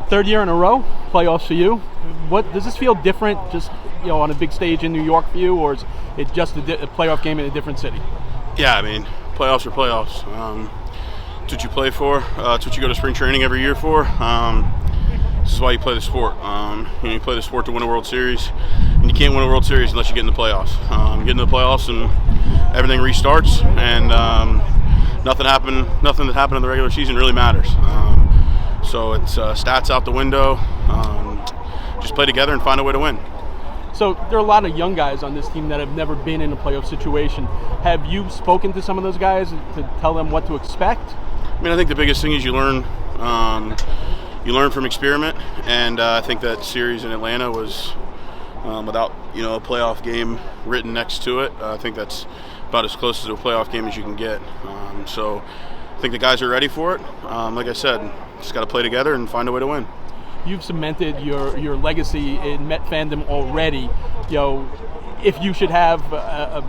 Third year in a row, playoffs for you. What does this feel different, just on a big stage in New York for you, or is it just a playoff game in a different city? Yeah, I mean, playoffs are playoffs. It's what you play for. It's what you go to spring training every year for. This is why you play the sport. You play the sport to win a World Series, and you can't win a World Series unless you get in the playoffs. You get in the playoffs, and everything restarts, and nothing that happened in the regular season really matters. So it's stats out the window. Just play together and find a way to win. So there are a lot of young guys on this team that have never been in a playoff situation. Have you spoken to some of those guys to tell them what to expect? I mean, I think the biggest thing is you learn. You learn from experiment, and I think that series in Atlanta was without a playoff game written next to it. I think that's about as close to a playoff game as you can get. So I think the guys are ready for it. Like I said, just got to play together and find a way to win. You've cemented your legacy in Met fandom already. If you should have a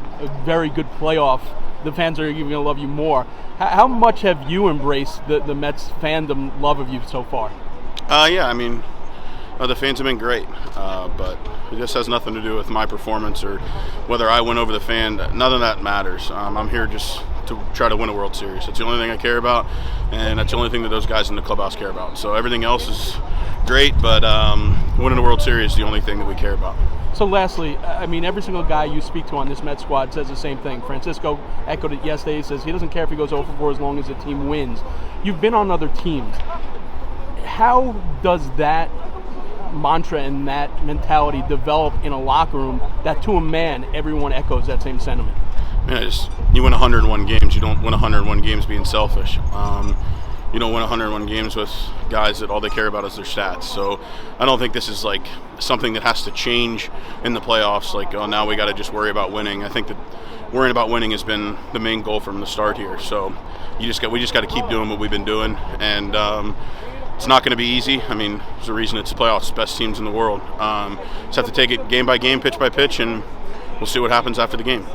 very good playoff, the fans are even going to love you more. How much have you embraced the Mets fandom love of you so far? Yeah, I mean, the fans have been great, but it just has nothing to do with my performance or whether I win over the fan. None of that matters. I'm here just to try to win a World Series. That's the only thing I care about, and that's the only thing that those guys in the clubhouse care about. So everything else is great, but winning a World Series is the only thing that we care about. So lastly, I mean, every single guy you speak to on this Mets squad says the same thing. Francisco echoed it yesterday. He says he doesn't care if he goes 0-4 as long as the team wins. You've been on other teams. How does that mantra and that mentality develop in a locker room that to a man everyone echoes that same sentiment? Man, you win 101 games. You don't win 101 games being selfish. You don't win 101 games with guys that all they care about is their stats. So I don't think this is like something that has to change in the playoffs. Like, oh, now we got to just worry about winning. I think that worrying about winning has been the main goal from the start here. So we just got to keep doing what we've been doing, and it's not going to be easy. I mean, there's a reason it's the playoffs, best teams in the world. Just have to take it game by game, pitch by pitch, and we'll see what happens after the game.